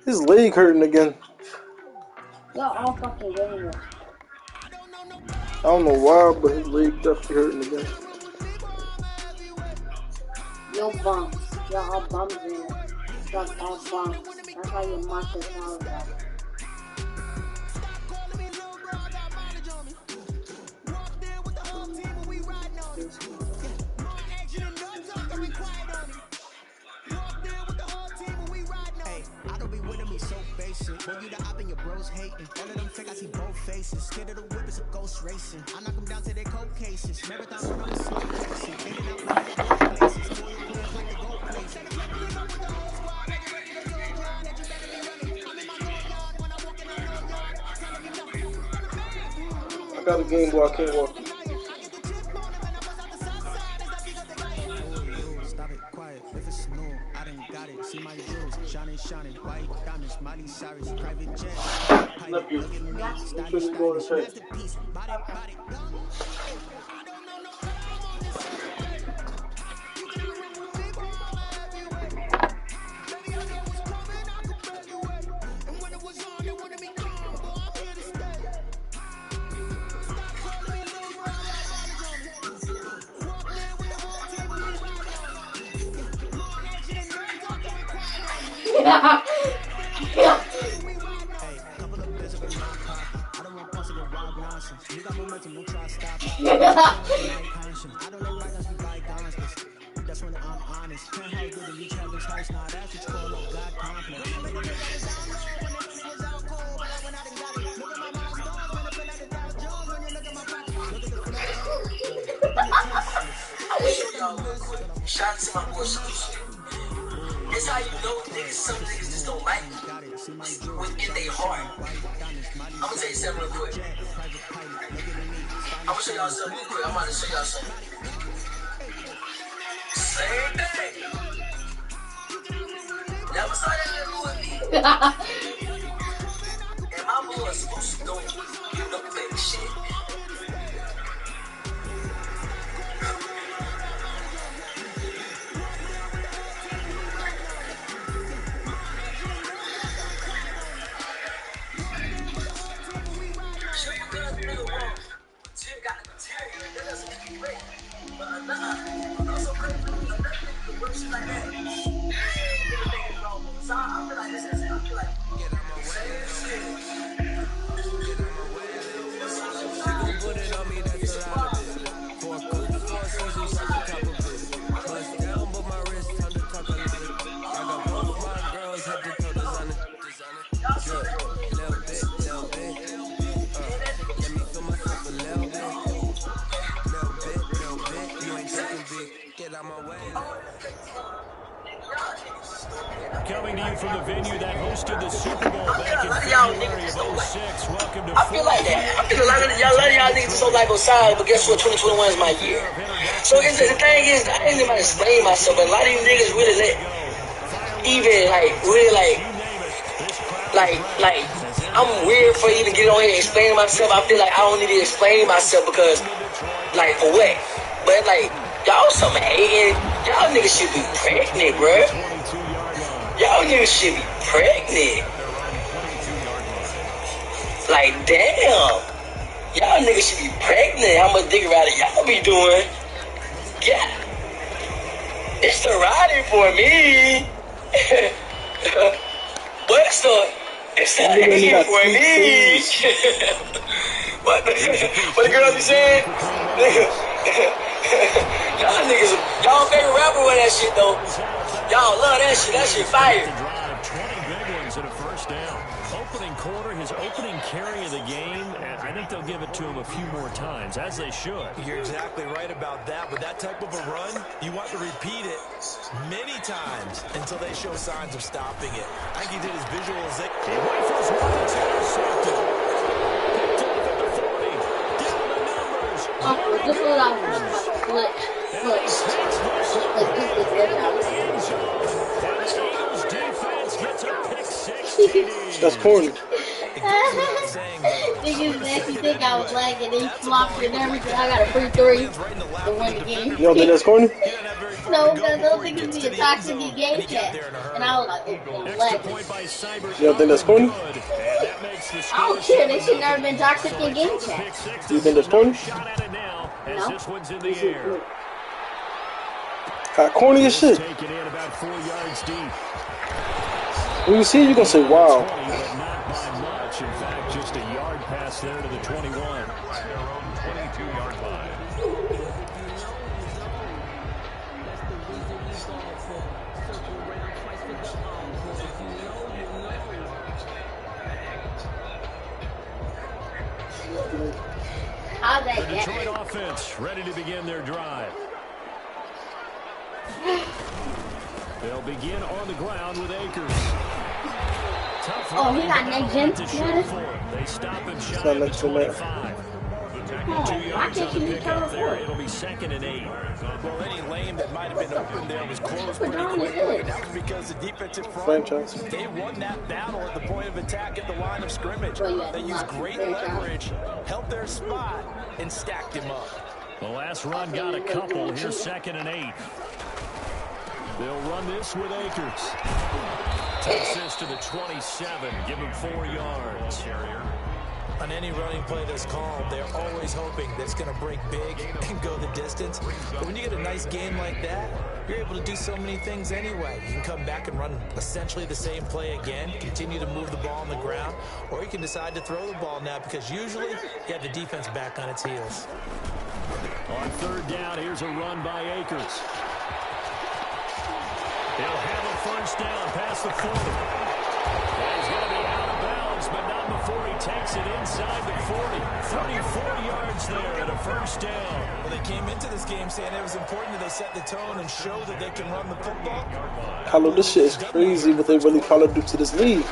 His leg hurting again. Y'all all fucking getting it. I don't know why, but his leg definitely hurting again. Yo bums. Y'all all bums in it. Y'all all bums. That's how your monster sounds like. Boy, you the op and your bros hating. All of them fake, I see both faces. Scared of the whip, it's a ghost racing. I knock them down to their cold cases. Marathon run, I'm a slow pacing. In and out, playing the gold places. Toil players like the gold places. I'm in my yard when I'm walking out yard. Telling you no. I got a game where I can't walk. Stop it, quiet. If it's new, I done got it. See my jewels, shining, white diamonds, Miley Cyrus, private jet. Look at me. Stylish, masterpiece, body. You got momentum, don't try to stop it. I don't let write-ups be bygones, that's when I'm honest. Can't help good to reach heaven's heights, now that's what you call a God complex. Shout out to my boy Solution. It's how you know niggas, some niggas just don't like you within their heart. I'm gonna tell you something real quick. I'm gonna show y'all something real quick. I'm about to show y'all something. Same thing. Never saw that nigga with me. And my boy Solution don't give no fake shit. Coming to you from the venue that hosted the Super Bowl back in February of 06. Welcome to I feel like that. I feel a lot of y'all niggas so like Osai, but guess what? 2021 is my year. So the thing is, I ain't even explain myself, but a lot of these niggas really like, I'm weird for even getting on here and explaining myself. I feel like I don't need to explain myself because, like, for what? But like, y'all some hating. Y'all niggas should be pregnant, bruh. Y'all niggas should be pregnant. Like, damn. Y'all niggas should be pregnant. How much dick riding y'all be doing? Yeah. It's the riding for me. But it's the hating for me. What the girl be saying? Y'all niggas, y'all favorite rapper with that shit though. Y'all love that shit. That shit fire. 20 big ones and a first down. Opening quarter, his opening carry of the game, and I think they'll give it to him a few more times, as they should. You're exactly right about that. With that type of a run, you want to repeat it many times until they show signs of stopping it. I think he did his visualization. He rifles one, it's intercepted. Picked off at the 40. Down the numbers. This is what I want. Look. That's corny. It goes without saying that Niggas actually think I was lagging. They flopped and everything. I got a free three to win the game. You don't think that's corny? No, because those niggas be a toxic in game chat. And I was like, oh, I'm lagging. You don't think that's corny? I don't care. They should never been toxic in game chat. You think that's corny? No. Corny as shit. When you see it, you're gonna say, wow. But not by much. In fact, just a yard pass there to the 21. Their own 22-yard line. How's that The Detroit offense ready to begin their drive. They'll begin on the ground with Akers. Oh, he got next gen. They stop and shot not at next the gen, man. 25. Oh, 2 I yards can't on the see pick cover up there. 4. It'll be 2nd and 8. Well, any lane that might have been open there was closed pretty What quickly. is That was because the defensive front, Franchise. they won that battle at the point of attack at the line of scrimmage. They used great leverage, held their spot, and stacked him up. The last run got a couple. Here's 2nd and 8. They'll run this with Akers. Takes this to the 27. Give him 4 yards. On any running play that's called, they're always hoping that it's going to break big and go the distance. But when you get a nice game like that, you're able to do so many things anyway. You can come back and run essentially the same play again, continue to move the ball on the ground, or you can decide to throw the ball now because usually you have the defense back on its heels. On 3rd down, here's a run by Akers. He'll have a first down past the 40. And he's going to be out of bounds, but not before he takes it inside the 40. 34 yards there and a first down. Well, they came into this game saying it was important that they set the tone and show that they can run the football. Hello, this shit is crazy what they really call it due to this league.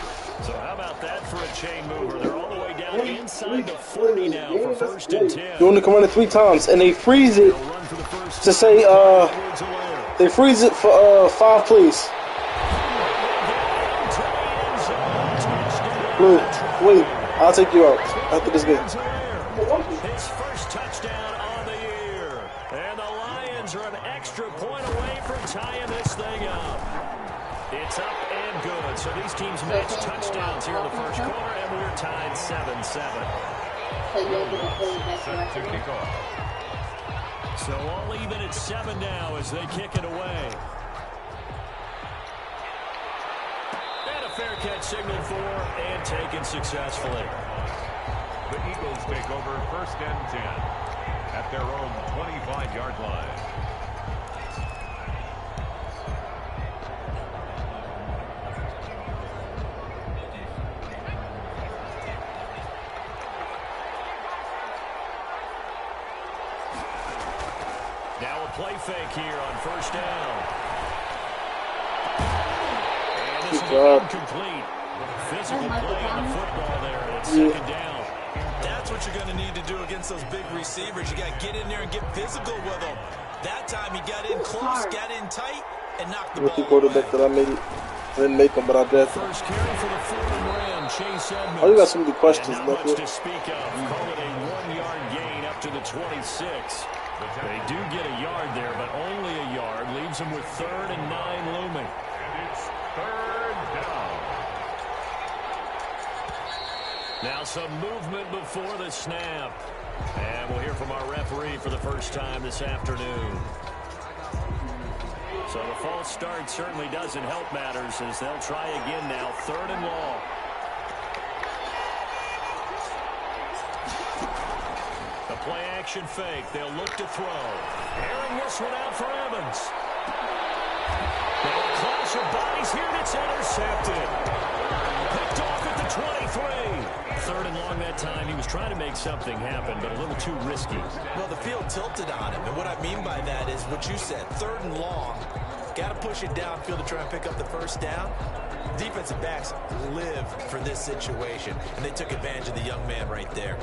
So how about that for a chain mover? They're all the way down inside the 40 now for 1st and 10. You only can run it 3 times, and they freeze it to say, they freeze it for 5 plays. Blue, wait, I'll take you out after this game. His first touchdown on the year. And the Lions are an extra point away from tying this thing up. It's up and good. So these teams match touchdowns here in the first quarter, and we're tied 7-7. So all even at 7 now as they kick it away. And a fair catch signaled for and taken successfully. The Eagles take over 1st and 10 at their own 25-yard line. Now a play fake here on 1st down. And this will be incomplete. Physical play on the football there. And it's 2nd down. That's what you're going to need to do against those big receivers. You got to get in there and get physical with them. That time he got in close, got in tight, and knocked the Rookie ball quarterback away. that I made it. I didn't make them, but I drafted him. First carry for the Fulham Ram, Chase Edmonds. Oh, you got so many questions, and not Bucket. much to speak of. Call it a 1-yard gain up to the 26. They do get a yard there, but only a yard. Leaves them with 3rd and 9 looming. And it's 3rd down. Now some movement before the snap. And we'll hear from our referee for the first time this afternoon. So the false start certainly doesn't help matters as they'll try again now. 3rd and long. The play action fake. They'll look to throw. Airing this one out for Evans. Now a clash of bodies here and it's intercepted. Picked off at the 23. 3rd and long that time. He was trying to make something happen, but a little too risky. Well, the field tilted on him, and what I mean by that is what you said, 3rd and long. Got to push it downfield to try and pick up the first down. Defensive backs live for this situation, and they took advantage of the young man right there.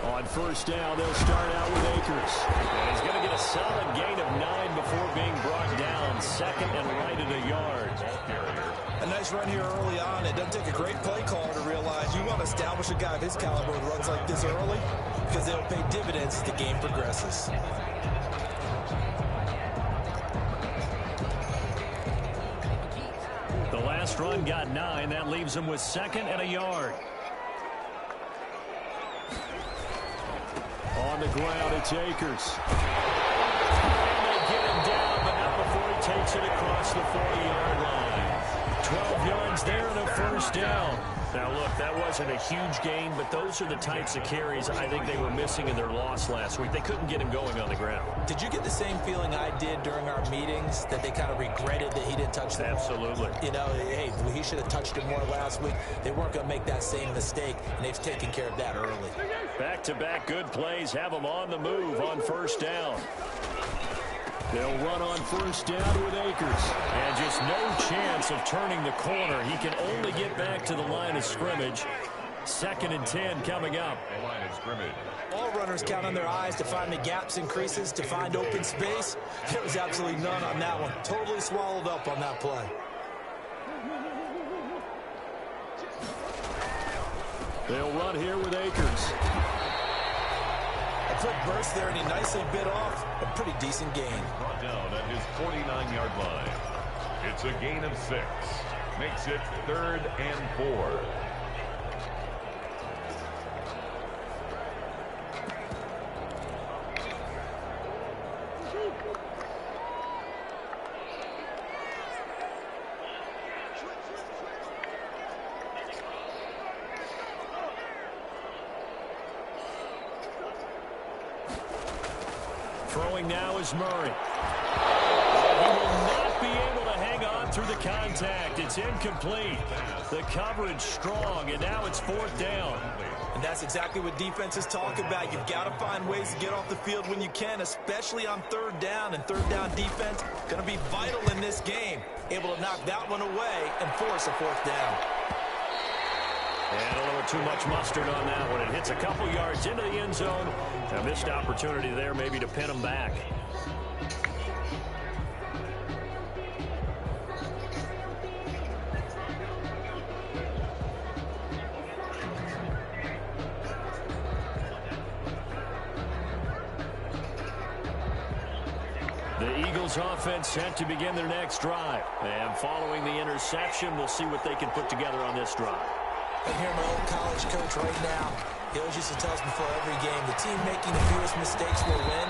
On first down, they'll start out with Akers. And he's going to get a solid gain of 9 before being brought down. Second and right at a yard. A nice run here early on. It doesn't take a great play caller to realize you want to establish a guy of his caliber with runs like this early because they'll pay dividends as the game progresses. The last run got 9. That leaves him with second and a yard. On the ground, it's Akers. And they get him down, but not before he takes it across the 40-yard line. 12 yards there and a first down. Now, look, that wasn't a huge gain, but those are the types of carries I think they were missing in their loss last week. They couldn't get him going on the ground. Did you get the same feeling I did during our meetings, that they kind of regretted that he didn't touch them? Absolutely. You know, hey, he should have touched it more last week. They weren't going to make that same mistake, and they've taken care of that early. Back-to-back good plays have them on the move on first down. They'll run on first down with Akers. And just no chance of turning the corner. He can only get back to the line of scrimmage. Second and 10 coming up. Line of scrimmage. All runners count on their eyes to find the gaps and creases, to find open space. There was absolutely none on that one. Totally swallowed up on that play. They'll run here with Akers. A quick burst there, and he nicely bit off a pretty decent gain. Brought down at his 49-yard line. It's a gain of 6. Makes it 3rd and 4. Throwing now is Murray. He will not be able to hang on through the contact. It's incomplete. The coverage strong, and now it's 4th down. And that's exactly what defenses talk about. You've got to find ways to get off the field when you can, especially on 3rd down. And 3rd down defense going to be vital in this game. Able to knock that one away and force a 4th down. And a little too much mustard on that one. It hits a couple yards into the end zone. A missed opportunity there maybe to pin him back. The Eagles offense set to begin their next drive. And following the interception, we'll see what they can put together on this drive. I hear my old college coach right now. He always used to tell us before every game, the team making the fewest mistakes will win.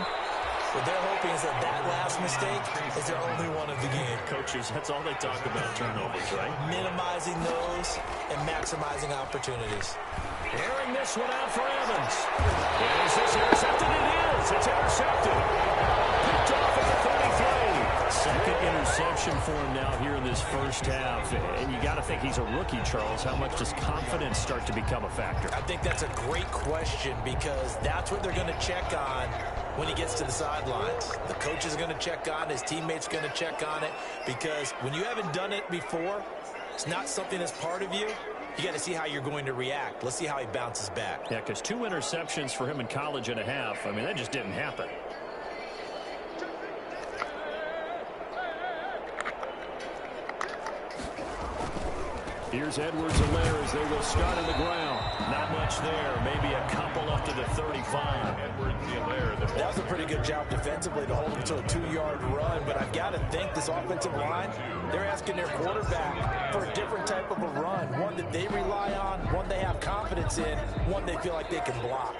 What they're hoping is that that last mistake is their only one of the game. Coaches, that's all they talk about, turnovers, right? Minimizing those and maximizing opportunities. Airing this one out for Evans. Is this intercepted? It is. It's intercepted. Picked off at the 33. Second interception for him now here in this first half. And you got to think he's a rookie, Charles. How much does confidence start to become a factor? I think that's a great question because that's what they're going to check on when he gets to the sidelines. The coach is going to check on it. His teammates going to check on it because when you haven't done it before, it's not something that's part of you. You got to see how you're going to react. Let's see how he bounces back. Yeah, because 2 interceptions for him in college and a half. I mean, that just didn't happen. Here's Edwards-Helaire as they will start on the ground. Not much there. Maybe a couple up to the 35. Edwards-Helaire. That was a pretty good job defensively to hold him to a 2-yard run, but I've got to think this offensive line, they're asking their quarterback for a different type of a run, one that they rely on, one they have confidence in, one they feel like they can block.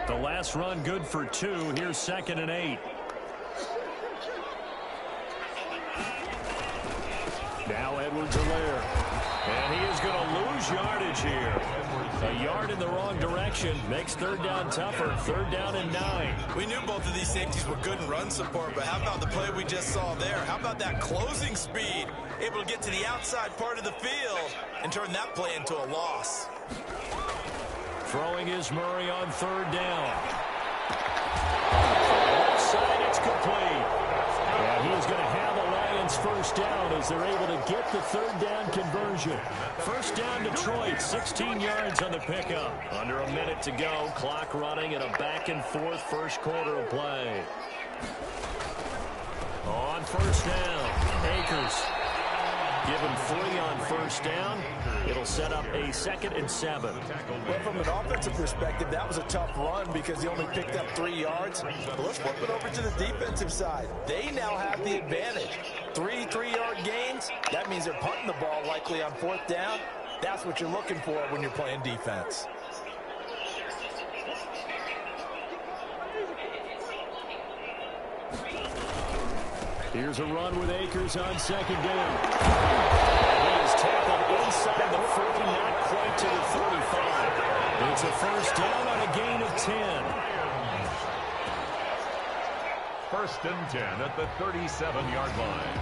The last run good for 2. Here's 2nd and 8. Now Edwards-Helaire. And he is going to lose yardage here. A yard in the wrong direction makes 3rd down tougher. 3rd down and 9. We knew both of these safeties were good in run support, but how about the play we just saw there? How about that closing speed? Able to get to the outside part of the field and turn that play into a loss. Throwing is Murray on 3rd down. Left side, it's complete. And he is going to have a Lions Lions first down as they're able to get the third down conversion. First down Detroit, 16 yards on the pickup. Under a minute to go, clock running in a back-and-forth first quarter of play. On first down, Akers. Given 3 on first down, it'll set up a 2nd and 7. Well, from an offensive perspective, that was a tough run because he only picked up 3 yards. But let's flip it over to the defensive side. They now have the advantage. 3 3-yard gains, that means they're punting the ball likely on 4th down. That's what you're looking for when you're playing defense. Here's a run with Akers on 2nd down. He is tackled inside the 40, not quite to the 35. It's a first down on a gain of 10. 1st and 10 at the 37-yard line.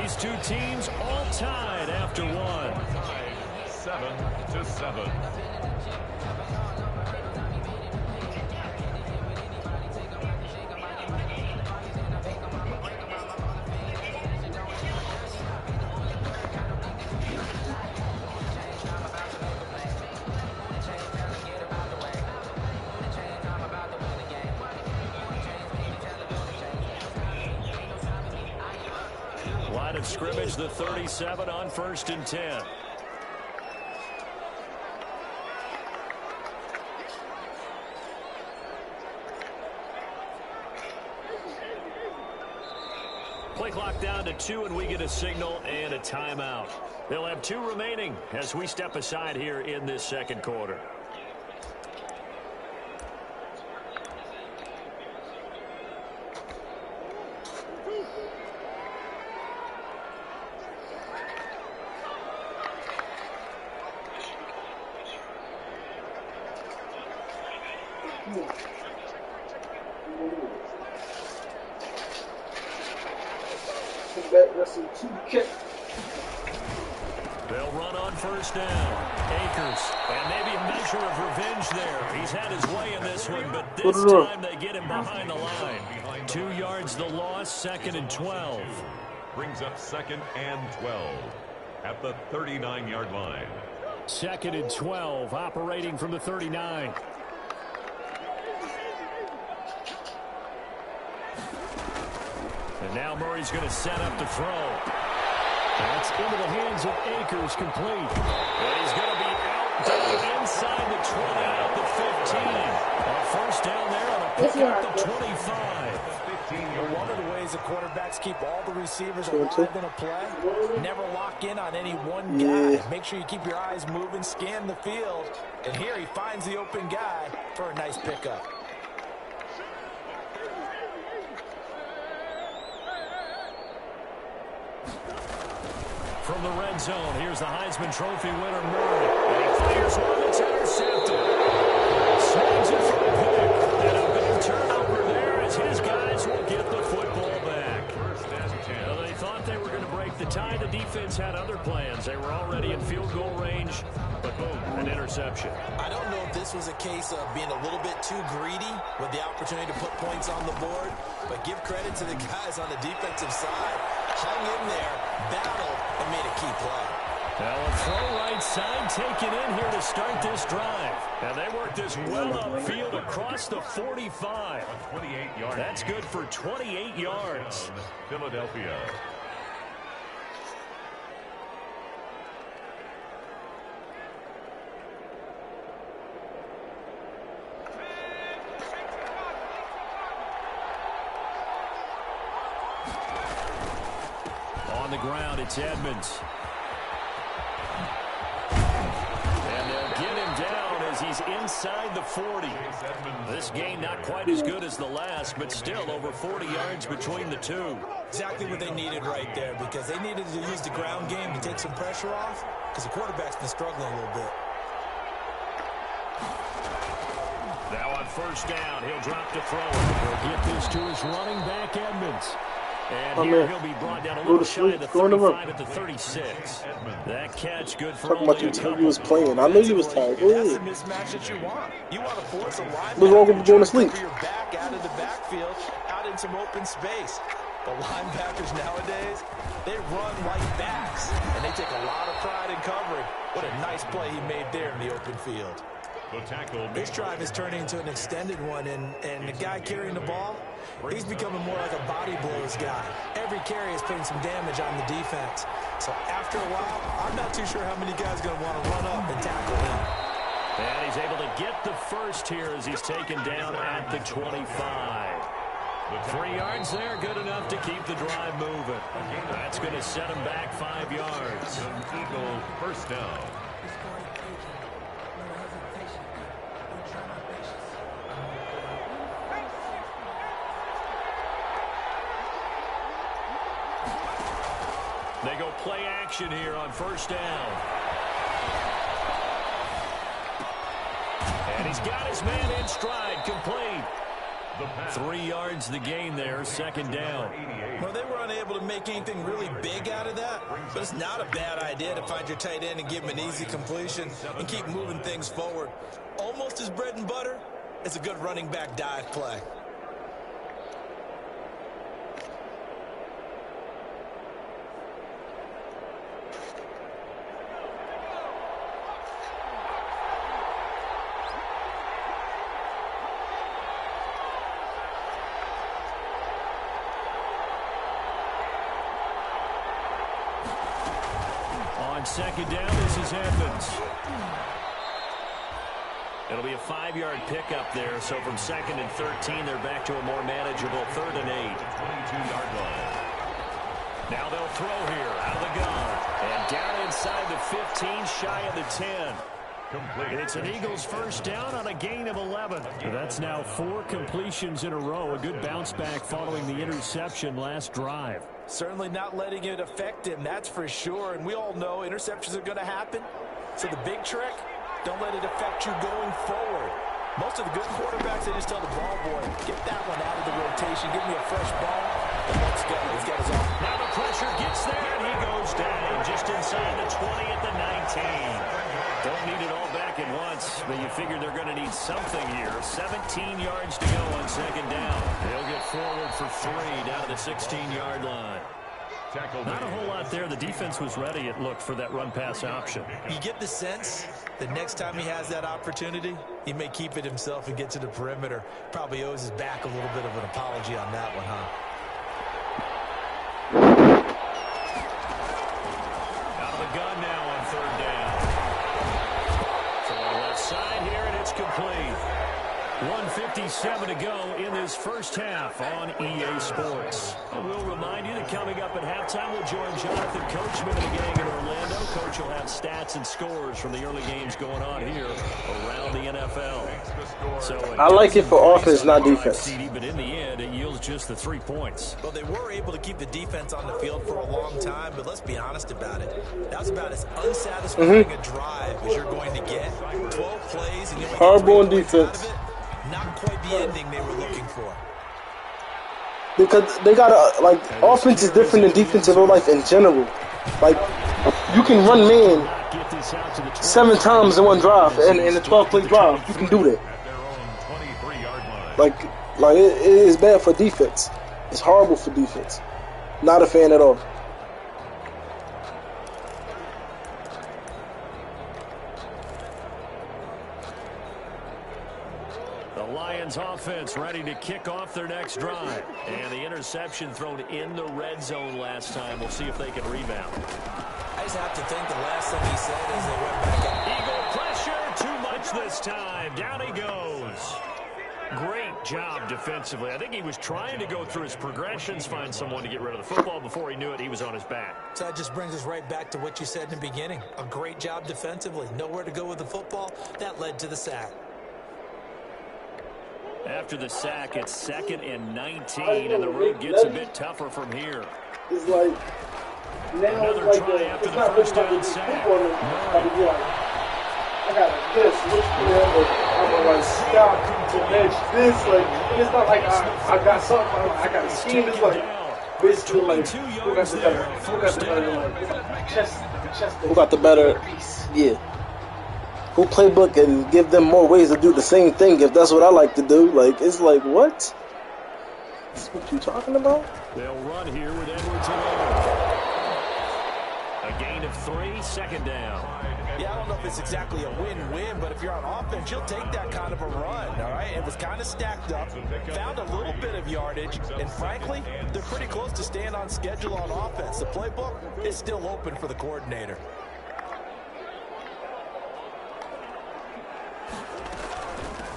These two teams all tied after one. 7-7. Line of scrimmage, the 37 on 1st and 10. Play clock down to 2, and we get a signal and a timeout. They'll have 2 remaining as we step aside here in this second quarter. They'll run on first down. Akers, and maybe a measure of revenge there. He's had his way in this one, but this time they get him behind the line. 2 yards the loss, 2nd and 12. Brings up 2nd and 12 at the 39-yard line. 2nd and 12, operating from the 39. And now Murray's going to set up the throw. That's into the hands of Akers, complete. And he's going to be out down inside the 20 at the 15. A first down there on a pick at the 25. One of the ways the quarterbacks keep all the receivers alive in a play, never lock in on any one guy. Make sure you keep your eyes moving, scan the field. And here he finds the open guy for a nice pickup. From the red zone, here's the Heisman Trophy winner, Murray. And he fires one that's intercepted. Snags it for a pick. And a big turnover there as his guys will get the football back. Well, they thought they were going to break the tie. The defense had other plans. They were already in field goal range, but boom, an interception. I don't know if this was a case of being a little bit too greedy with the opportunity to put points on the board, but give credit to the guys on the defensive side. Hung in there, battled, and made a key play. Now a throw right side taken in here to start this drive. And they work this well upfield across the 45. 28-yard. That's good for 28 yards. Philadelphia. On the ground, it's Edmonds. And they'll get him down as he's inside the 40. This game not quite as good as the last, but still over 40 yards between the two. Exactly what they needed right there, because they needed to use the ground game to take some pressure off, because the quarterback's been struggling a little bit. Now on first down, he'll drop to throw. He'll get this to his running back, Edmonds. And Oh, here man. he'll be brought down a Go little to shy of sleep. the Go in the room. 35 at the 36. That catch good for Talking about only you a till couple. you was playing. I knew you was tired. Go That's the ahead. mismatch that you want. You want to force a What's wrong with linebacker to going to try sleep? cover your back out of the backfield, out in some open space. The linebackers nowadays, they run like backs, and they take a lot of pride in covering. What a nice play he made there in the open field. The tackle. This drive is turning into an extended one, and the guy carrying the ball, he's becoming more like a body blows guy. Every carry is putting some damage on the defense. So after a while, I'm not too sure how many guys are going to want to run up and tackle him. And he's able to get the first here as he's taken down at the 25. 3 yards there, good enough to keep the drive moving. That's going to set him back 5 yards. Eagles first down. They go play action here on first down. And he's got his man in stride, complete. 3 yards the gain there, second down. Well, they were unable to make anything really big out of that, but it's not a bad idea to find your tight end and give him an easy completion and keep moving things forward. Almost as bread and butter, it's a good running back dive play. Second down, this is Evans. It'll be a 5-yard pickup there, so from 2nd and 13, they're back to a more manageable 3rd and 8. 22-yard line. Now they'll throw here out of the gun. And down inside the 15, shy of the 10. Complete. It's an Eagles first down on a gain of 11. That's now 4 completions in a row. A good bounce back following the interception last drive. Certainly not letting it affect him, that's for sure. And we all know interceptions are going to happen. So the big trick, don't let it affect you going forward. Most of the good quarterbacks, they just tell the ball boy, get that one out of the rotation, give me a fresh ball, and let's go. He's got his arm. Now the pressure gets there, and he goes down just inside the 20 at the 19. Don't need it all back at once, but you figure they're going to need something here. 17 yards to go on second down. They'll get forward for 3 down to the 16-yard line. Not a whole lot there. The defense was ready, it looked, for that run-pass option. You get the sense that next time he has that opportunity, he may keep it himself and get to the perimeter. Probably owes his back a little bit of an apology on that one, huh? Out of the gun now on 3rd down. To the left side here, and it's complete. 1:57 to go in this first half on EA Sports. We'll remind you that coming up at halftime, we'll join Jonathan Coachman and the gang in Orlando. Coach will have stats and scores from the early games going on here around the NFL. So I like it for offense, not defense. CD, but in the end, it yields just the 3 points. Well, they were able to keep the defense on the field for a long time, but let's be honest about it. That was about as unsatisfying a drive as you're going to get. 12 plays and you only get 3 Hardball points out defense. of it. Not quite the ending they were looking for. Because they got offense is different than defense in real life in general. Like, you can run man 7 times in one drive, and in a 12-play drive, you can do that. Like it is bad for defense. It's horrible for defense. Not a fan at all. Lions offense ready to kick off their next drive. And the interception thrown in the red zone last time. We'll see if they can rebound. I just have to think the last thing he said as they went back up. Eagle pressure, too much this time. Down he goes. Great job defensively. I think he was trying to go through his progressions, find someone to get rid of the football. Before he knew it, he was on his back. So that just brings us right back to what you said in the beginning. A great job defensively. Nowhere to go with the football. That led to the sack. After the sack, it's 2nd and 19, and the road gets a bit tougher from here. It's like now Another it's like try after it's the not first looking down like sack. football anymore. I got this, I'm gonna like stop to bench this, like, and it's not like I got something, I got a scheme. It's like Basically, like, 22 who got yards the there. better? Who got First the better? down. Like, chess. Who got the better? Yeah. Who playbook and give them more ways to do the same thing if that's what I like to do. Like, it's like, what? That's what you talking about? They'll run here with Edwards and a gain of 3, second down. Yeah, I don't know if it's exactly a win-win, but if you're on offense, you'll take that kind of a run, all right? It was kind of stacked up, found a little bit of yardage, and frankly, they're pretty close to staying on schedule on offense. The playbook is still open for the coordinator.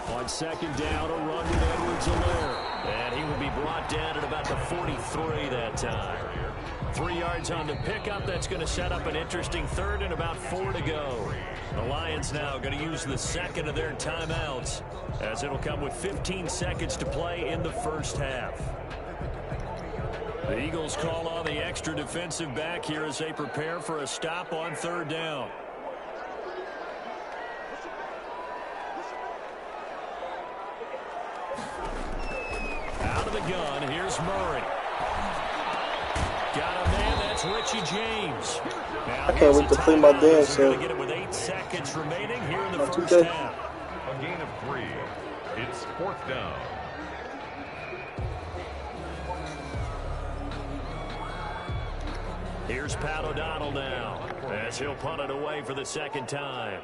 On second down, a run with Edwards-Helaire. And he will be brought down at about the 43 that time. 3 yards on the pickup. That's going to set up an interesting third and about 4 to go. The Lions now going to use the second of their timeouts as it'll come with 15 seconds to play in the first half. The Eagles call on the extra defensive back here as they prepare for a stop on third down. Out of the gun, here's Murray. Got a man, that's Richie James. Now, I can't wait to clean my damn self. self. Get it with 8 seconds remaining here in the first half. A gain of 3. It's 4th down. Here's Pat O'Donnell now as he'll punt it away for the second time.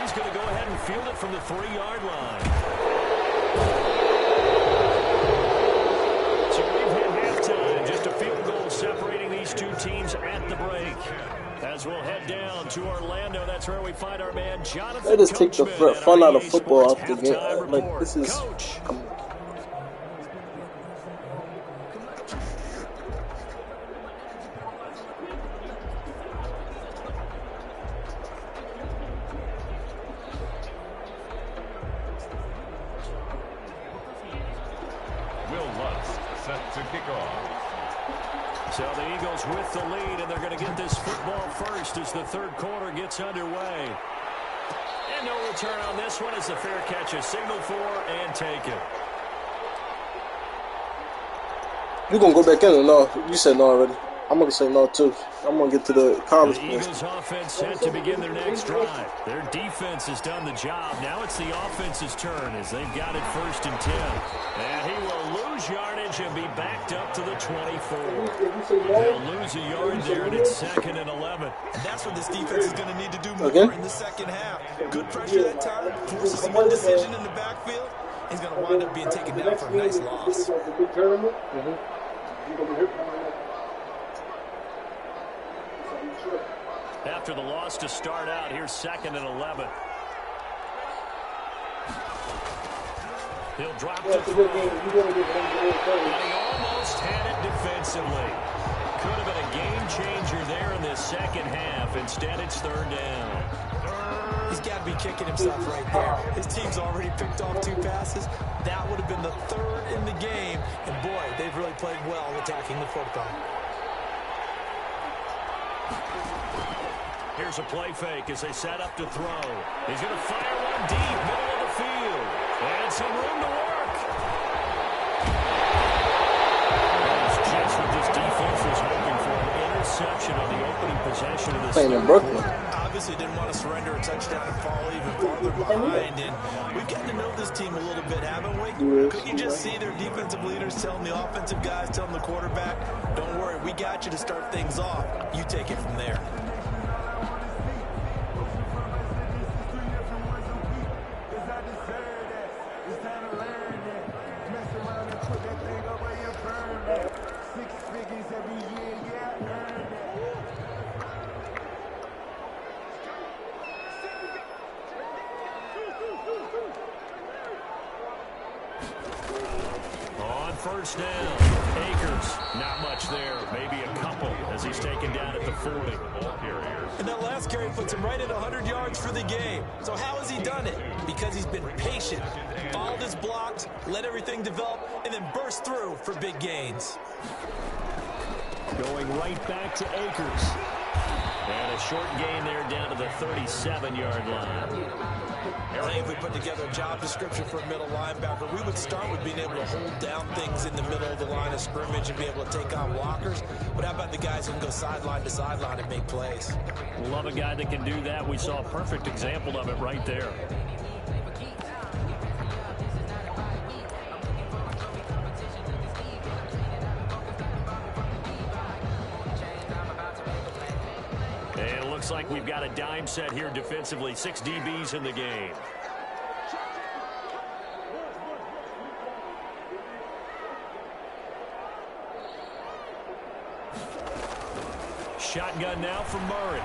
He's going to go ahead and field it from the 3-yard line. So we've hit halftime. Just a field goal separating these two teams at the break. As we'll head down to Orlando, that's where we find our man Jonathan. They just take the fun out of football off the game. Like, Report. this is... Coach. To kick off. So the Eagles with the lead, and they're going to get this football first as the third quarter gets underway. And no return on this one as the fair catch is signaled for and taken. You gonna go back in or no? You said no already. I'm gonna say no too. I'm gonna get to the college. The Eagles offense set to begin their next drive. Their defense has done the job. Now it's the offense's turn as they've got it 1st and 10. And he will lose yardage and be backed up to the 24. They'll lose a yard there, and it's 2nd and 11. That's what this defense is going to need to do more in the second half. Good pressure that time, forces some indecision in the backfield. He's going to wind up being taken down for a nice loss. After the loss to start out, here's 2nd and 11. He'll drop to throw. And he almost had it defensively. Could have been a game changer there in this second half. Instead, it's 3rd down. He's got to be kicking himself right there. His team's already picked off 2 passes. That would have been the 3rd in the game. And boy, they've really played well attacking the football. Here's a play fake as they set up to throw. He's going to fire one deep, middle of the field. And some room to work. That's just what this defense was hoping for. An interception on the opening possession of this Playing in Brooklyn. Obviously didn't want to surrender a touchdown and fall even farther behind. And we've gotten to know this team a little bit, haven't we? Couldn't you just see their defensive leaders telling the offensive guys, telling the quarterback, don't worry, we got you to start things off. You take it from there. First down. Akers, not much there. Maybe a couple as he's taken down at the 40. And that last carry puts him right at 100 yards for the game. So how has he done it? Because he's been patient, followed his blocks, let everything develop, and then burst through for big gains. Going right back to Akers. And a short gain there down to the 37-yard line. I think if we put together a job description for a middle linebacker, we would start with being able to hold down things in the middle of the line of scrimmage and be able to take on blockers. But how about the guys who can go sideline to sideline and make plays? Love a guy that can do that. We saw a perfect example of it right there. And it looks like we've got a dime set here defensively. 6 DBs in the game. Shotgun now from Murray.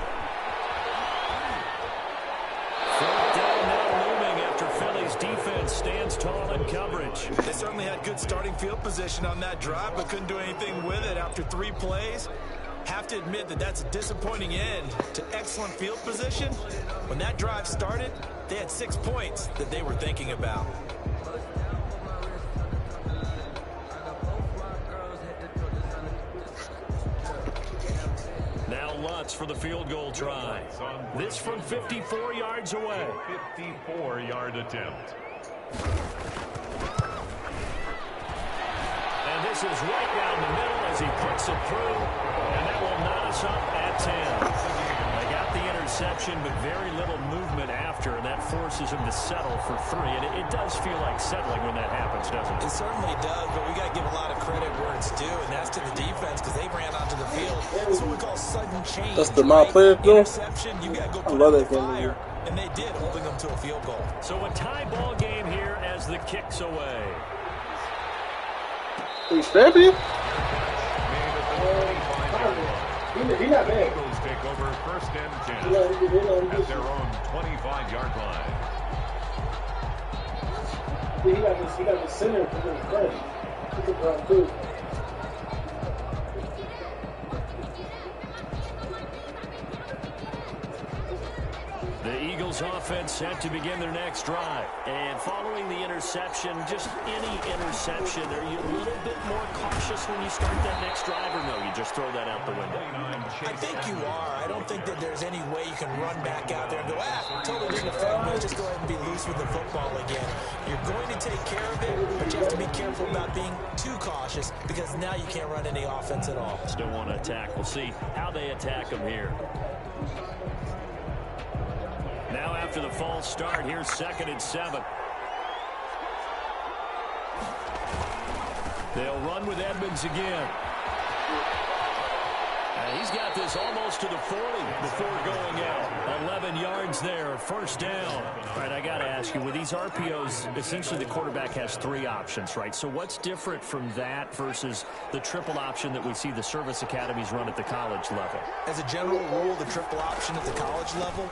Fourth down now looming after Philly's defense stands tall in coverage. They certainly had good starting field position on that drive, but couldn't do anything with it after 3 plays. Have to admit that that's a disappointing end to excellent field position. When that drive started, they had 6 points that they were thinking about. Now Lutz for the field goal try. This from 54 yards away. 54-yard attempt. And this is right down the middle as he puts it through. And that will knot us up at 10. They got the interception, but very little movement after, and that forces him to settle for 3. And it does feel like settling when that happens, doesn't it? It certainly does, but we got to give a lot of credit where it's due, and that's to the defense because they ran onto the field. That's what we call sudden change. That's the my player though. Interception, you got to go put love it in that the game. fire, and they did, holding them to a field goal. So a tie ball game here as the kick's away. He stabbed you? He not bad. Eagles take over first and 10 at their own 25-yard line. He got the center for the front. He could run too. The Eagles offense set to begin their next drive. And following the interception, just any interception, are you a little bit more cautious when you start that next drive, or no, you just throw that out the window? I think you are. I don't think that there's any way you can run back out there and go, totally didn't affect me. Just go ahead and be loose with the football again. You're going to take care of it, but you have to be careful about being too cautious because now you can't run any offense at all. Still want to attack. We'll see how they attack them here. Now after the false start, here's 2nd and 7. They'll run with Edmonds again. And he's got this almost to the 40 before going out. 11 yards there, first down. All right, I got to ask you, with these RPOs, essentially the quarterback has 3 options, right? So what's different from that versus the triple option that we see the service academies run at the college level? As a general rule, the triple option at the college level,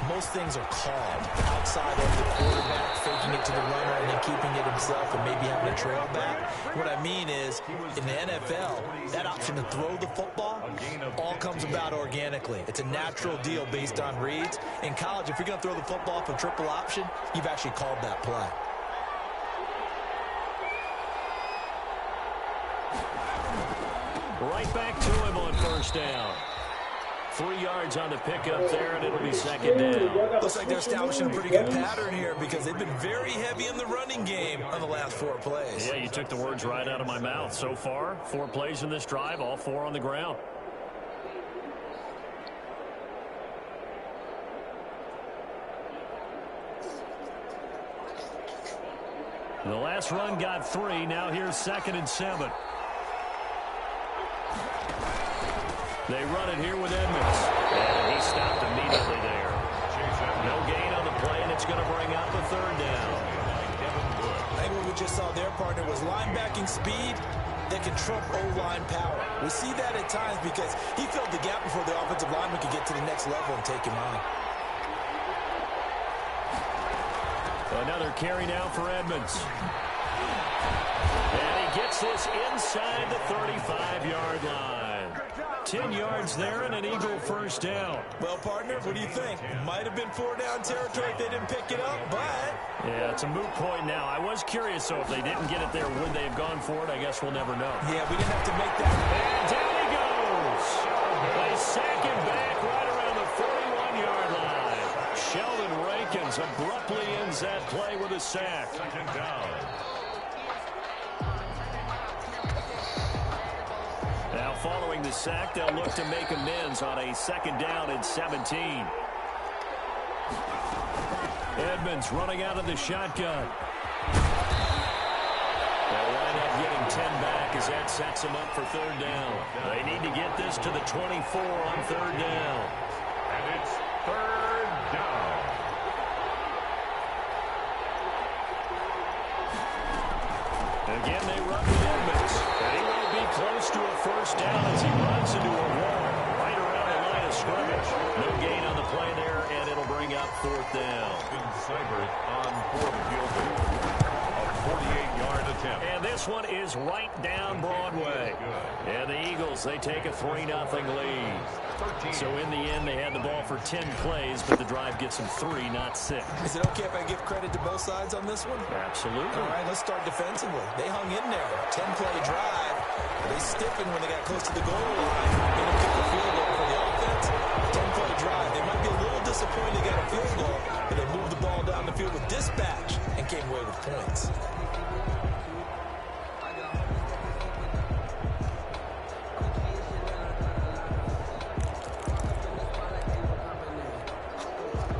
most things are called outside of the quarterback faking it to the runner and then keeping it himself and maybe having a trail back. What I mean is, in the NFL, that option to throw the football all comes about organically. It's a natural deal based on reads. In college, if you're going to throw the football for triple option, you've actually called that play. Right back to him on first down. 3 yards on the pickup there, and it'll be 2nd down. Looks like they're establishing a pretty good pattern here because they've been very heavy in the running game on the last 4 plays. Yeah, you took the words right out of my mouth. So far, 4 plays in this drive, all 4 on the ground. The last run got 3. Now here's 2nd and 7. They run it here with Edmonds. And he stopped immediately there. No gain on the play, and it's going to bring up a 3rd down. I think what we just saw their partner was linebacking speed that can trump O-line power. We see that at times because he filled the gap before the offensive lineman could get to the next level and take him on. Another carry now for Edmonds. And he gets this inside the 35-yard line. 10 yards there and an Eagle first down. Well, partner, what do you think? Might have been 4-down territory if they didn't pick it up, but... Yeah, it's a moot point now. I was curious, so if they didn't get it there, would they have gone for it? I guess we'll never know. Yeah, we didn't have to make that. And down he goes. Edmonds abruptly ends that play with a sack. Second down. Now following the sack, they'll look to make amends on a 2nd down and 17. Edmonds running out of the shotgun. They'll wind up getting 10 back as that sets them up for 3rd down. They need to get this to the 24 on 3rd down. And it's 3rd down. Again, they run with Edmonds. And he will be close to a 1st down as he runs into a wall right around the line of scrimmage. No gain on the play there, and it'll bring up 4th down. Cybert on 4th field goal. A 48-yard attempt. And this one is right down Broadway. And the Eagles, they take a 3-0 lead. So in the end, they had the ball for 10 plays, but the drive gets them 3, not 6. Is it okay if I give credit to both sides on this one? Absolutely. All right, let's start defensively. They hung in there. 10-play drive. They stiffened when they got close to the goal line. Made them kick the field goal for the offense. 10-play drive. They might be a little disappointed they got a field goal, but they moved the ball down the field with dispatch and came away with points.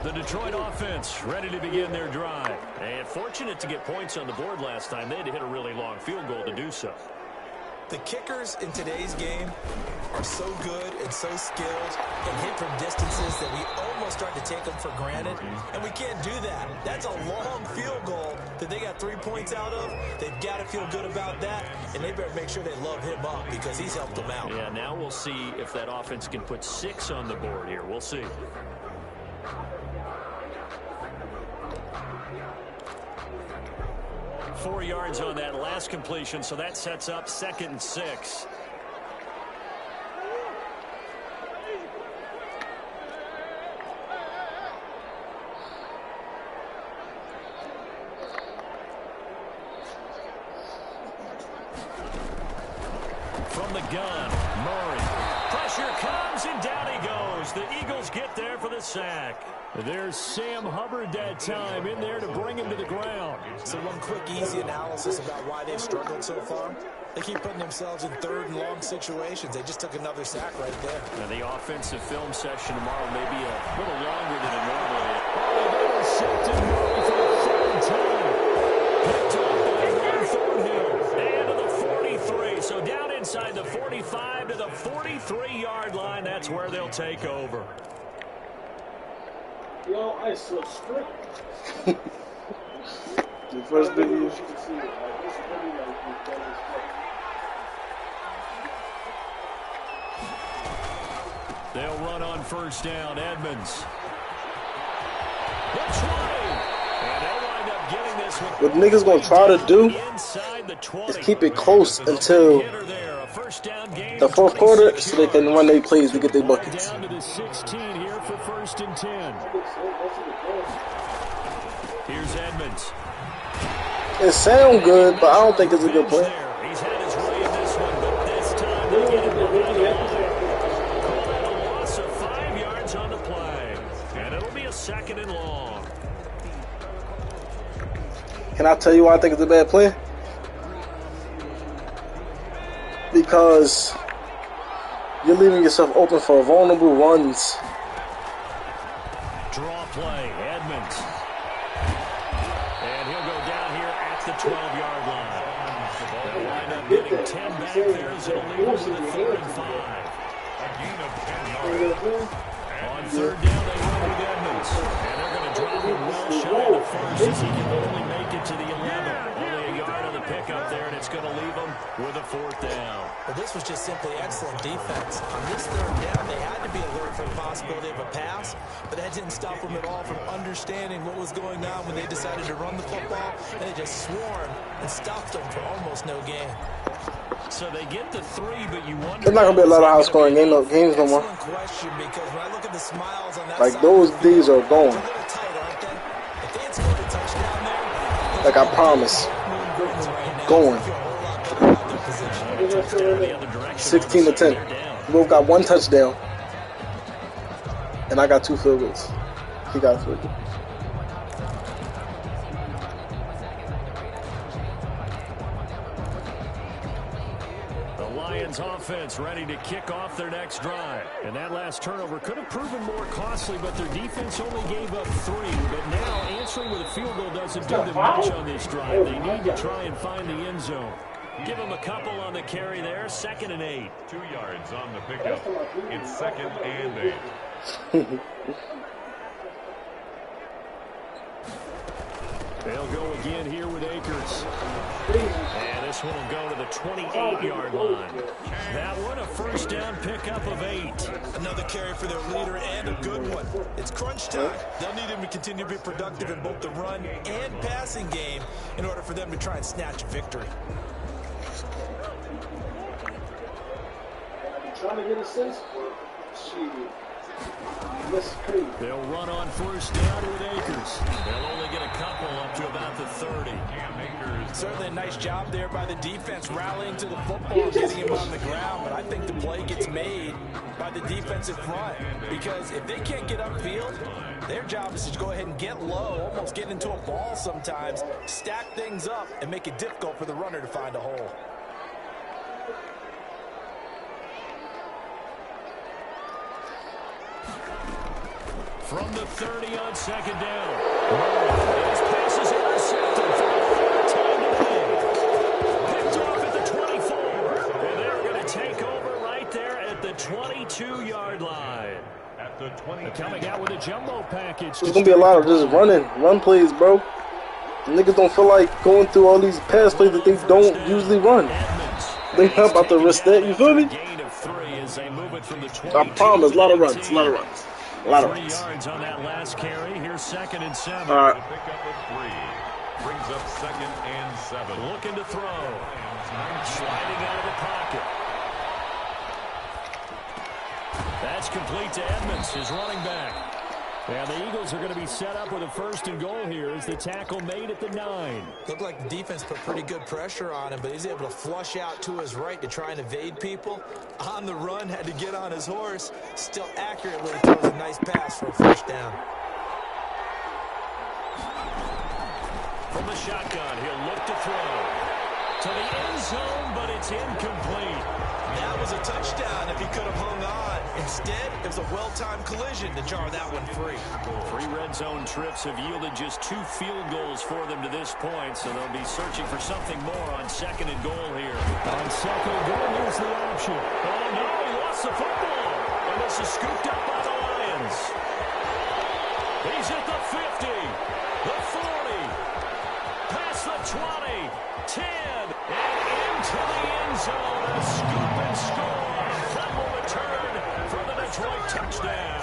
The Detroit offense ready to begin their drive. And fortunate to get points on the board last time. They had to hit a really long field goal to do so. The kickers in today's game are so good and so skilled and hit from distances that we almost start to take them for granted. And we can't do that. That's a long field goal that they got 3 points out of. They've got to feel good about that, and they better make sure they love him up because he's helped them out. Yeah, now we'll see if that offense can put 6 on the board here. We'll see. Four yards on that last completion, so that sets up 2nd and 6. From the gun, Murray. Pressure comes, and down he goes. The Eagles get there for the sack. There's Sam Hubbard that time in there to bring him to the ground. So one quick, easy analysis about why they've struggled so far. They keep putting themselves in 3rd and long situations. They just took another sack right there. Now the offensive film session tomorrow may be a little longer than it normally is. Oh, intercepted Murray for the 3rd time. Picked off by Ron Thornhill. And to the 43. So down inside the 45 to the 43-yard line. That's where they'll take over. Yo, I so strict. The first video. They'll run on 1st down. Edmonds. That's right. And they'll wind up getting this one. What niggas gonna try to do is keep it close until the 4th quarter so they can run their plays to get their buckets. Down to the 16 here for 1st and 10. Here's Edmonds. It sounds good, but I don't think it's a good play. He's had his way in this one, but this time they get him behind the line. Call that a loss of 5 yards on the play. And it'll be a 2nd and long. Can I tell you why I think it's a bad play? Because you're leaving yourself open for vulnerable runs. Draw play, Edmonds. And he'll go down here at the 12-yard line. They'll wind up getting 10 back there as it'll leave us with a 3rd and 5. A gain of 10 yards. On 3rd down, they run with Edmonds. And they're going to drop him well shy of the 1st as he can only make it to the 11. Only a yard on the pickup there, and it's going to leave him with a 4th down. But this was just simply excellent defense. On this 3rd down, they had to be alert for the possibility of a pass, but that didn't stop them at all from understanding what was going on when they decided to run the football, and they just swarmed and stopped them for almost no gain. So they get the 3, but you wonder... There's not going to be a lot of high-scoring games no more. Question, because when I look at the smiles on that like, side those of the D's field, are gone. they're a little tight, aren't they? If they had scored a touchdown there... Like I promise. Going. 16 to 10. We both got 1 touchdown. And I got 2 field goals. He got 3. offense ready to kick off their next drive. And that last turnover could have proven more costly, but their defense only gave up 3. But now answering with a field goal doesn't do them much on this drive. They need to try and find the end zone. Give them a couple on the carry there. 2nd and 8. 2 yards on the pickup. It's 2nd and 8. They'll go again here with Akers. And this one will go to the 28-yard line. That one a first down pickup of 8. Another carry for their leader and a good one. It's crunch time. They'll need him to continue to be productive in both the run and passing game in order for them to try and snatch a victory. Trying to get assists? Shit. They'll run on first down with Akers. They'll only get a couple up to about the 30. Certainly a nice job there by the defense rallying to the football, getting him on the ground. But I think the play gets made by the defensive front, because if they can't get upfield, their job is to go ahead and get low, almost get into a ball sometimes, stack things up, and make it difficult for the runner to find a hole. From the 30 on 2nd down. His pass is intercepted for a 14-8. Picked off at the 24. And they're going to take over right there at the 22-yard line. At the 20. Coming out with a jumbo package. There's going to be a lot of just run plays, bro. Niggas don't feel like going through all these pass plays that they don't usually run. They're not about to risk that, you feel me? I promise, a lot of runs, a lot of runs. A lot of runs. 3 yards on that last carry. Here's 2nd and 7. All right. Pick up of 3. Brings up 2nd and 7. Looking to throw. Sliding out of the pocket. That's complete to Edmonds, his running back. Yeah, the Eagles are going to be set up with a 1st and goal here as the tackle made at the 9. Looked like the defense put pretty good pressure on him, but he's able to flush out to his right to try and evade people. On the run, had to get on his horse. Still accurately throws a nice pass for a first down. From the shotgun, he'll look to throw. To the end zone, but it's incomplete. That was a touchdown if he could have hung on. Instead, it was a well-timed collision to jar that one free. 3 red zone trips have yielded just 2 field goals for them to this point, so they'll be searching for something more on 2nd and goal here. On 2nd and goal, here's the option. Oh, no, he lost the football. And this is scooped up by the Lions. He's at the 50, the 40, past the 20, 10, and into the end zone. A scoop and score. Fumble return for the Detroit touchdown.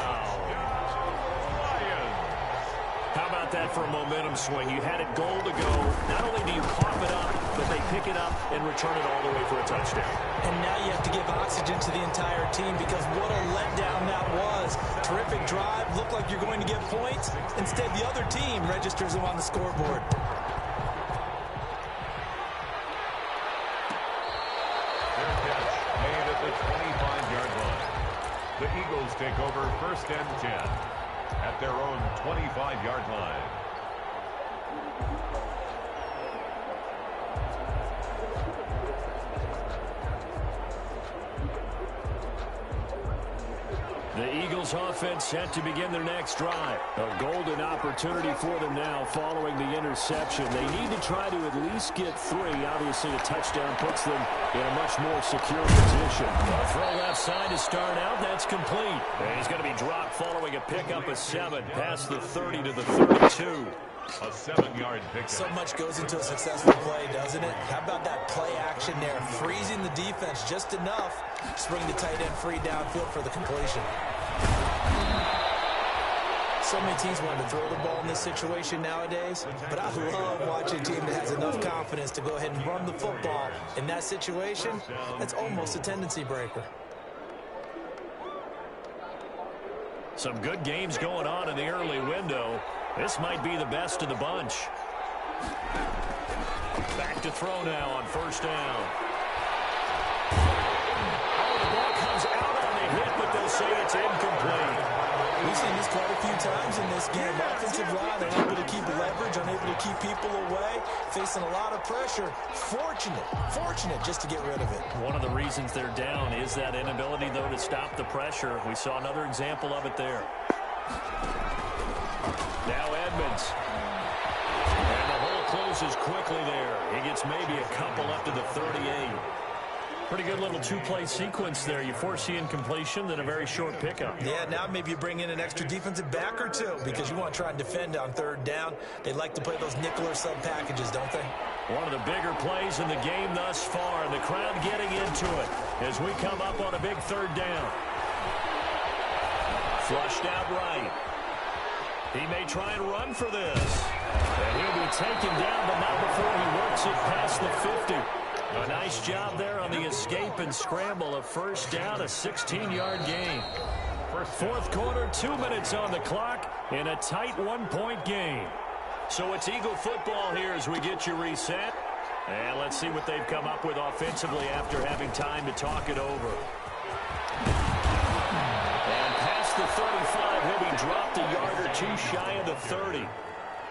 How about that for a momentum swing? You had it goal to go. Not only do you cough it up, but they pick it up and return it all the way for a touchdown. And now you have to give oxygen to the entire team, because what a letdown that was. Terrific drive. Looked like you're going to get points. Instead, the other team registers them on the scoreboard. The Eagles take over 1st and 10 at their own 25-yard line. The Eagles offense set to begin their next drive. A golden opportunity for them now following the interception. They need to try to at least get 3. Obviously, a touchdown puts them in a much more secure position. A throw left side to start out. That's complete. And he's going to be dropped following a pickup of 7 past the 30 to the 32. A 7-yard pickup. So much goes into a successful play, doesn't it? How about that play action there? Freezing the defense just enough to bring the tight end free downfield for the completion. So many teams want to throw the ball in this situation nowadays, but I love watching a team that has enough confidence to go ahead and run the football. In that situation, that's almost a tendency breaker. Some good games going on in the early window. This might be the best of the bunch. Back to throw now on 1st down. Oh, the ball comes out on a hit, but they'll say it's incomplete. We've seen seen this quite a few times in this game. Offensive line unable to keep leverage, unable to keep people away, facing a lot of pressure. Fortunate just to get rid of it. One of the reasons they're down is that inability, though, to stop the pressure. We saw another example of it there. Now Edmonds. And the hole closes quickly there. He gets maybe a couple up to the 38. Pretty good little two-play sequence there. You foresee incompletion, then a very short pickup. Yeah, now maybe you bring in an extra defensive back or two because you want to try and defend on third down. They like to play those nickel or sub packages, don't they? One of the bigger plays in the game thus far. The crowd getting into it as we come up on a big third down. Flushed out right. He may try and run for this. And he'll be taken down, but not before he works it past the 50. A nice job there on the escape and scramble. A first down, a 16-yard gain. Fourth quarter, 2 minutes on the clock in a tight one-point game. So it's Eagle football here as we get you reset. And let's see what they've come up with offensively after having time to talk it over. And past the 35, he'll be dropped a yard or two shy of the 30.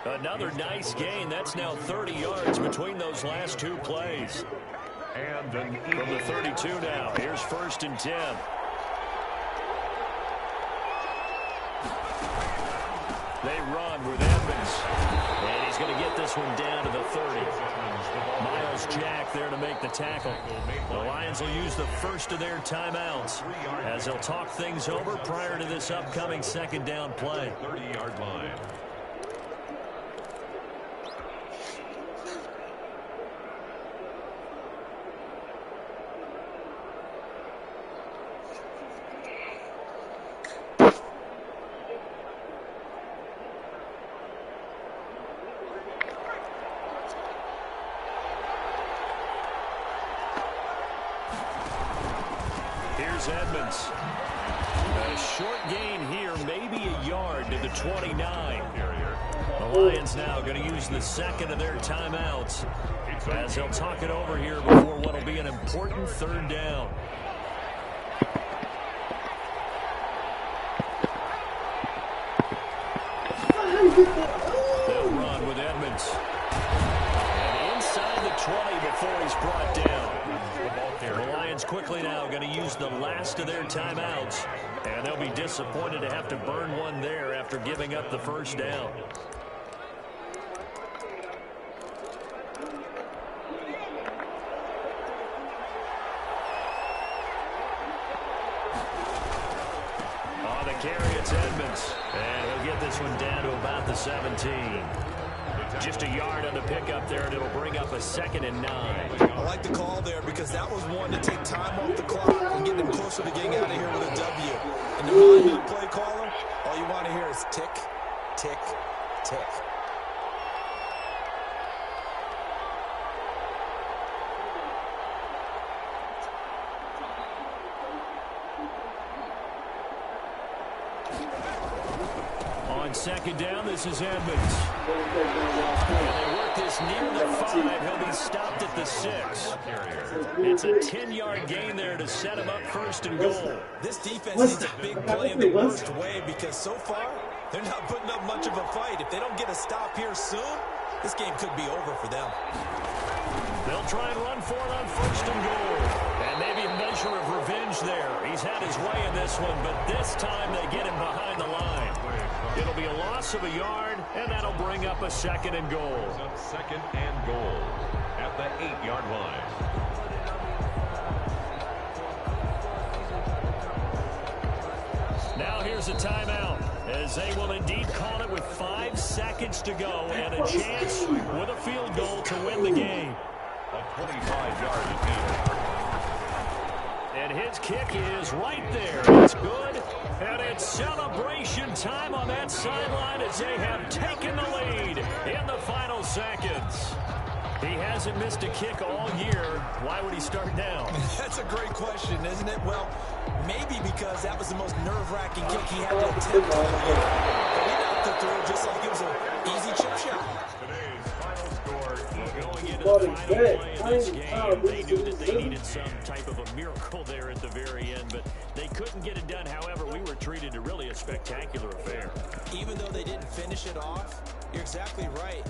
Another nice gain. That's now 30 yards between those last two plays. And from the 32 now, here's 1st and 10. They run with Edmonds. And he's going to get this one down to the 30. Miles Jack there to make the tackle. The Lions will use the first of their timeouts as they'll talk things over prior to this upcoming second down play. 30-yard line. Edmonds. A short gain here, maybe a yard to the 29. The Lions now going to use the second of their timeouts as they'll talk it over here before what will be an important third down. They'll run with Edmonds. And inside the 20 before he's brought down. The Lions quickly now going to use the last of their timeouts, and they'll be disappointed to have to burn one there after giving up the first down. On the carry, it's Edmonds, and he'll get this one down to about the 17. Just a yard on the pickup there, and it'll bring up a 2nd and 9. I like the call there because that was one to take time off the clock and get them closer to getting out of here with a W. And the mind play caller, all you want to hear is tick, tick, tick. On second down, this is Edmonds. And they work this near the 5. He'll be stopped at the 6. It's a 10-yard gain there to set him up 1st and goal. This defense needs a big play in the worst way because so far, they're not putting up much of a fight. If they don't get a stop here soon, this game could be over for them. They'll try and run for it on 1st and goal. And maybe a measure of revenge there. He's had his way in this one, but this time they get him behind the line. It'll be a loss of a yard, and that'll bring up a 2nd and goal. 2nd and goal at the 8-yard line. Now here's a timeout, as they will indeed call it with 5 seconds to go and a chance with a field goal to win the game. A 25-yard attempt. And his kick is right there. It's good. And it's celebration time on that sideline as they have taken the lead in the final seconds. He hasn't missed a kick all year. Why would he start now? That's a great question, isn't it? Well, maybe because that was the most nerve-wracking kick he had to attempt all year. But he knocked it through just like it was an easy chip shot. Today's final score, Going into the final play of this game, they knew that they needed some type of a miracle there at the very end, but they couldn't get it done. However, we were treated to really a spectacular affair. Even though they didn't finish it off, you're exactly right.